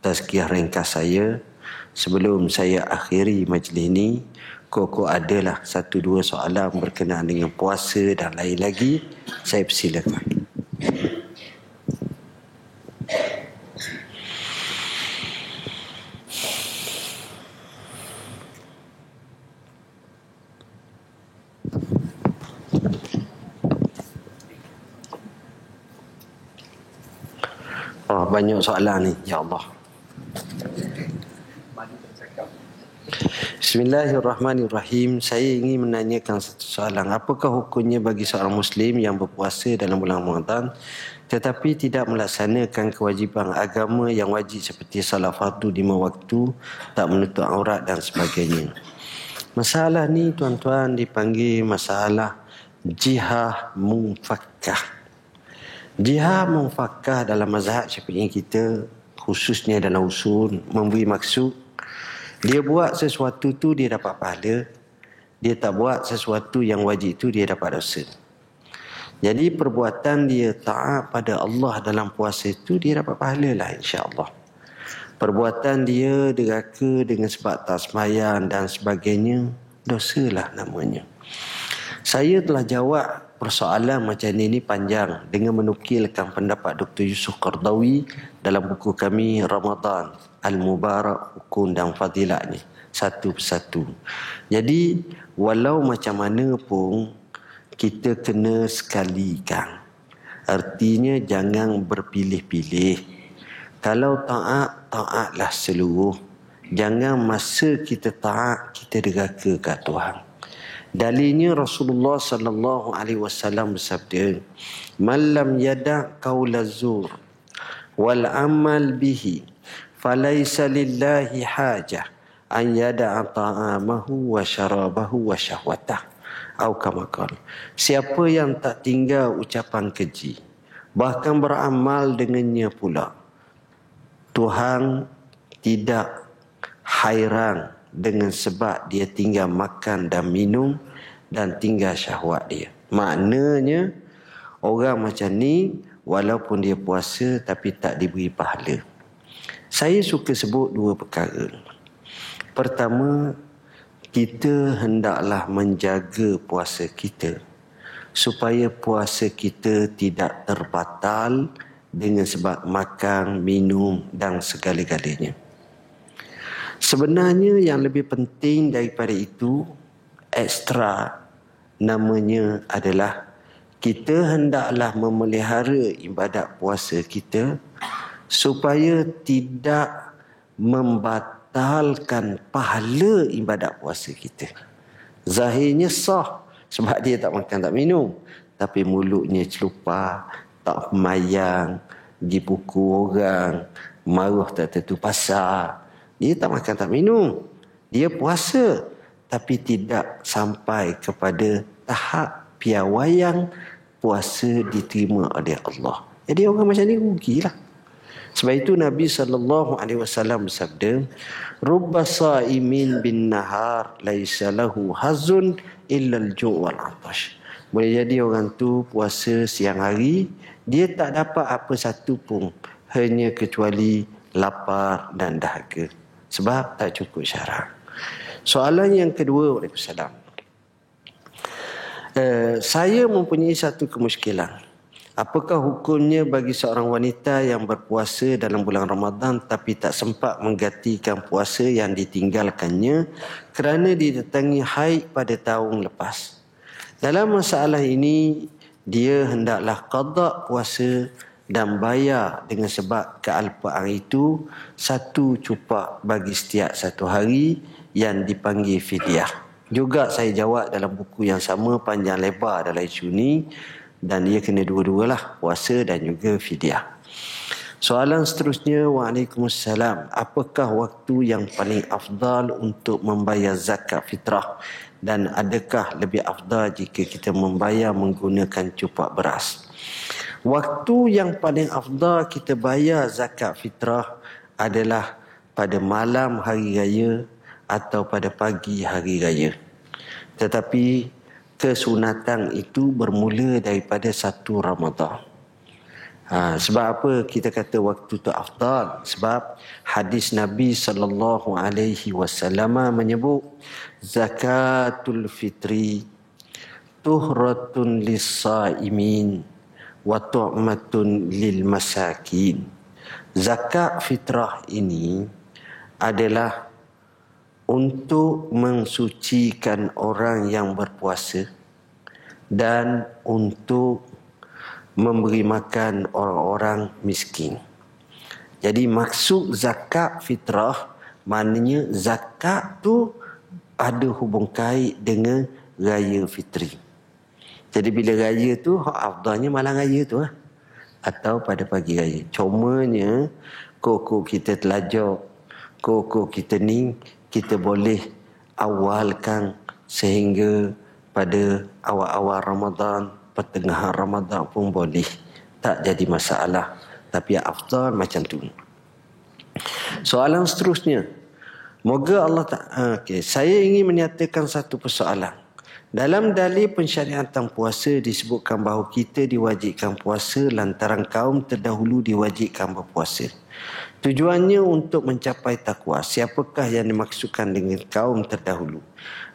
tazkiyah ringkas saya. Sebelum saya akhiri majlis ini, kok adalah 1-2 soalan berkenaan dengan puasa dan lain lagi, saya persilakan. Banyak soalan ni, ya Allah. Bismillahirrahmanirrahim. Saya ingin menanyakan satu soalan. Apakah hukumnya bagi seorang Muslim yang berpuasa dalam bulan Ramadan tetapi tidak melaksanakan kewajipan agama yang wajib seperti salat fardu 5 waktu, tak menutup aurat dan sebagainya? Masalah ni, tuan-tuan, dipanggil masalah jihah munfakkah. Jihad munfakkah dalam mazhab Syafi'i kita, khususnya dalam usul, memberi maksud dia buat sesuatu tu dia dapat pahala, dia tak buat sesuatu yang wajib tu dia dapat dosa. Jadi perbuatan dia taat pada Allah dalam puasa tu dia dapat pahala lah, insya-Allah. Perbuatan dia deraka dengan sebab tak sembahyang dan sebagainya, dosa lah namanya. Saya telah jawab persoalan macam ini panjang dengan menukilkan pendapat Dr. Yusuf Qardawi dalam buku kami Ramadan Al-Mubarak, Hukum dan Fadilatnya, satu persatu. Jadi walau macam mana pun kita kena sekalikan. Artinya jangan berpilih-pilih. Kalau taat, taatlah seluruh. Jangan masa kita taat kita deraka kat Tuhan. Dalilnya Rasulullah sallallahu alaihi wasallam bersabda, "Man lam yada' qaula zur wal amal bihi, falaysa lillahi hajah an yada'a ta'amahu wa syarabahu wa syahwatah." Atau kama qala, siapa yang tak tinggal ucapan keji, bahkan beramal dengannya pula, Tuhan tidak hairan dengan sebab dia tinggal makan dan minum dan tinggal syahwat dia. Maknanya orang macam ni walaupun dia puasa tapi tak diberi pahala. Saya suka sebut dua perkara. Pertama, kita hendaklah menjaga puasa kita supaya puasa kita tidak terbatal dengan sebab makan, minum dan segala-galanya. Sebenarnya yang lebih penting daripada itu, ekstra, namanya adalah kita hendaklah memelihara ibadat puasa kita supaya tidak membatalkan pahala ibadat puasa kita. Zahirnya sah sebab dia tak makan tak minum, tapi mulutnya celupar, tak pemayang, pergi pukul orang, maruh tak tentu pasal. Dia tak makan tak minum, dia puasa, tapi tidak sampai kepada tahap piawaian puasa diterima oleh Allah. Jadi orang macam ni rugilah. Sebab itu Nabi SAW bersabda, "Rubba sa'imin bin nahar laisa lahu hazun illa al-ju' wal 'atash." Boleh jadi orang tu puasa siang hari, dia tak dapat apa satu pun, hanya kecuali lapar dan dahaga. Sebab tak cukup syarat. Soalan yang kedua, Waalaikumsalam. Saya mempunyai satu kemusykilan. Apakah hukumnya bagi seorang wanita yang berpuasa dalam bulan Ramadan tapi tak sempat menggantikan puasa yang ditinggalkannya kerana didatangi haid pada tahun lepas? Dalam masalah ini, dia hendaklah qada puasa dan bayar dengan sebab kealpaan itu satu cupak bagi setiap satu hari yang dipanggil fidyah. Juga saya jawab dalam buku yang sama panjang lebar dalam isu ni, dan dia kena dua-dualah, puasa dan juga fidyah. Soalan seterusnya, Waalaikumsalam, apakah waktu yang paling afdal untuk membayar zakat fitrah dan adakah lebih afdal jika kita membayar menggunakan cupak beras? Waktu yang paling afdal kita bayar zakat fitrah adalah pada malam hari raya atau pada pagi hari raya. Tetapi kesunatan itu bermula daripada 1 Ramadan. Sebab apa kita kata waktu itu afdal? Sebab hadis Nabi SAW menyebut, zakatul fitri tuhratun lis-saimin wa tu'matun lil masakin. Zakat fitrah ini adalah untuk mensucikan orang yang berpuasa dan untuk memberi makan orang-orang miskin. Jadi maksud zakat fitrah maknanya zakat tu ada hubung kait dengan raya fitri. Jadi bila raya tu, afdalnya malam raya tu atau pada pagi raya. Cumanya kok kita telajak, kok kita ni, kita boleh awalkan sehingga pada awal-awal Ramadan, pertengahan Ramadan pun boleh. Tak jadi masalah. Tapi afdal macam tu. Soalan seterusnya. Moga Allah saya ingin menyatakan satu persoalan. Dalam dalil pensyariatan puasa disebutkan bahawa kita diwajibkan puasa lantaran kaum terdahulu diwajibkan berpuasa. Tujuannya untuk mencapai takwa. Siapakah yang dimaksudkan dengan kaum terdahulu?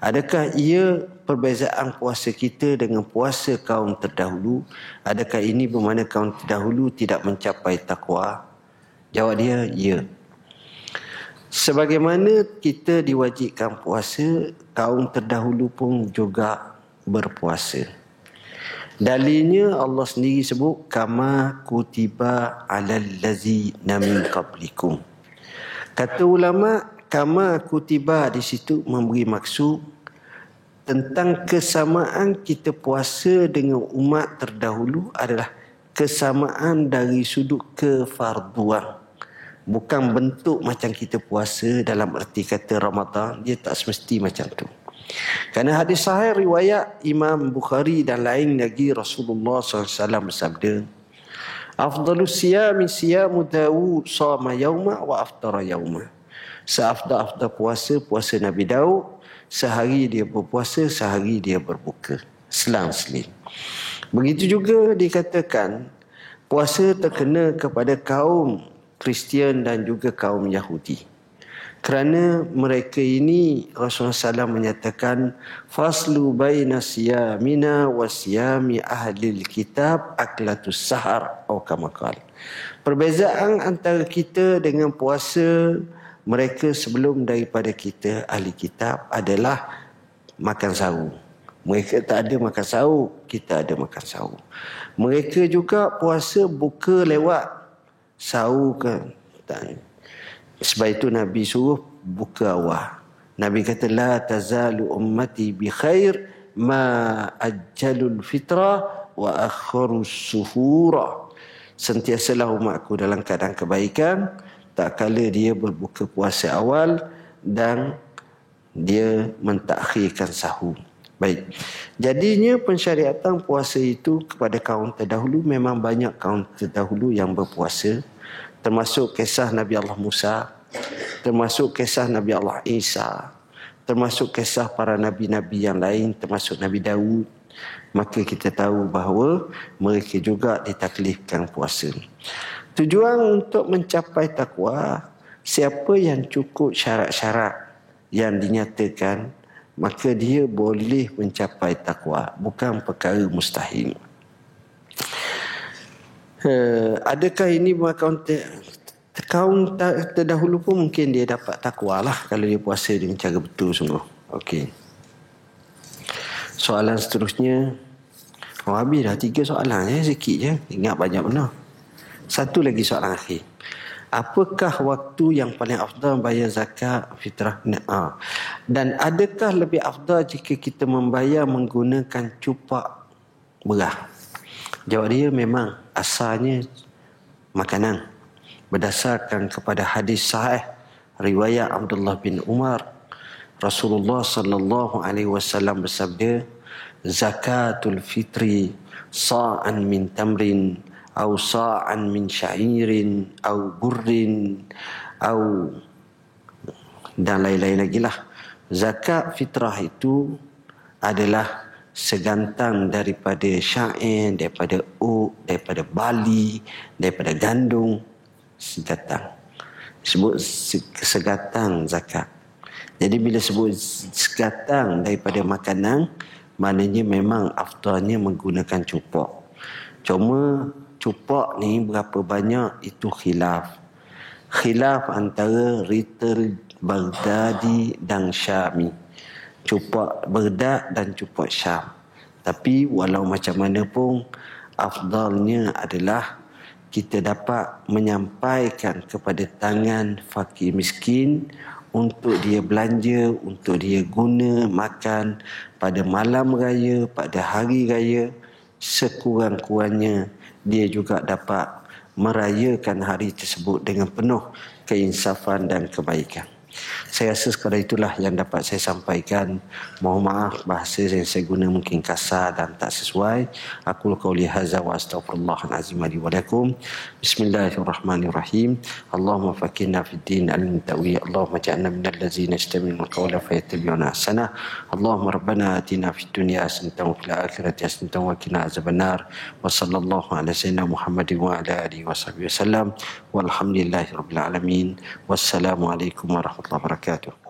Adakah ia perbezaan puasa kita dengan puasa kaum terdahulu? Adakah ini bermakna kaum terdahulu tidak mencapai takwa? Jawab dia, ya. Sebagaimana kita diwajibkan puasa, kaum terdahulu pun juga berpuasa. Dalilnya Allah sendiri sebut kama kutiba alal ladzina min qablikum. Kata ulama, kama kutiba di situ memberi maksud tentang kesamaan kita puasa dengan umat terdahulu adalah kesamaan dari sudut kefarduan. Bukan bentuk macam kita puasa dalam erti kata Ramadan, dia tak semesti macam tu. Kerana hadis sahih riwayat Imam Bukhari dan lain lagi, Rasulullah SAW bersabda, afdalus siyami siyamu Dawud sama yauma wa aftara yauma. Seafdal-afdal puasa Nabi Daud, sehari dia berpuasa, sehari dia berbuka, selang-seling. Begitu juga dikatakan puasa terkena kepada kaum Kristian dan juga kaum Yahudi. Kerana mereka ini Rasulullah SAW menyatakan faslu baina siyamina wa siyami ahlil kitab aklatus sahar atau kama qala. Perbezaan antara kita dengan puasa mereka sebelum daripada kita ahli kitab adalah makan sahur. Mereka tak ada makan sahur, kita ada makan sahur. Mereka juga puasa buka lewat sahur ke tak. Sebab itu Nabi suruh buka awal. Nabi kata la tazalu ummati bi khair ma ajjalul fitra wa akharus suhura. Sentiasalah umatku dalam keadaan kebaikan tak kala dia berbuka puasa awal dan dia mentakhirkan sahur. Baik. Jadinya pensyariatan puasa itu kepada kaum terdahulu, memang banyak kaum terdahulu yang berpuasa, termasuk kisah Nabi Allah Musa, termasuk kisah Nabi Allah Isa, termasuk kisah para nabi-nabi yang lain, termasuk Nabi Daud. Maka kita tahu bahawa mereka juga ditaklifkan puasa. Tujuan untuk mencapai takwa, siapa yang cukup syarat-syarat yang dinyatakan, maka dia boleh mencapai takwa, bukan perkara mustahil. Adakah ini kaum terdahulu pun mungkin dia dapat takwa lah kalau dia puasa dengan cara betul sungguh. Okey. Soalan seterusnya. Habis dah 3 soalan sikit je. Ingat banyak benar. Satu lagi soalan akhir. Apakah waktu yang paling afdal bayar zakat fitrah? Dan adakah lebih afdal jika kita membayar menggunakan cupak beras? Jawab dia memang asalnya makanan. Berdasarkan kepada hadis sahih riwayat Abdullah bin Umar, Rasulullah sallallahu alaihi wasallam bersabda, zakatul fitri sa'an min tamrin au sa'an min sya'irin au burrin au dan lain-lain lagi lah. Zakat fitrah itu adalah segantang daripada syair, daripada daripada bali, daripada gandum, segantang. Sebut segantang zakat. Jadi bila sebut segantang daripada makanan, maknanya memang afdalnya menggunakan cupak. Cuma cupak ni berapa banyak itu khilaf. Khilaf antara Rital Baghdadi dan Syami. Cupak Baghdad dan cupak Syam. Tapi walau macam mana pun, afdalnya adalah kita dapat menyampaikan kepada tangan fakir miskin untuk dia belanja, untuk dia guna makan pada malam raya, pada hari raya. Sekurang-kurangnya dia juga dapat merayakan hari tersebut dengan penuh keinsafan dan kebaikan. Saya rasa sekadar itulah yang dapat saya sampaikan. Mohon maaf bahasa yang saya guna mungkin kasar dan tak sesuai. Aku qauli hadza wa astaghfirullahal azim li wa lakum. Bismillahirrahmanirrahim. Allahumma faqihna fid din al-tawi. Allahumma ja'alna minal ladzina yastami'una al-qawla fayattabi'una ahsana. Allahumma rabbana atina fid dunya hasanatan wa fil akhirati hasanatan wa qina azabannar. Wa sallallahu ala sayyidina Muhammadin wa ala alihi washabbihi wasallam. Walhamdulillahirabbil alamin. Wassalamu alaikum warahmatullahi wabarakatuh.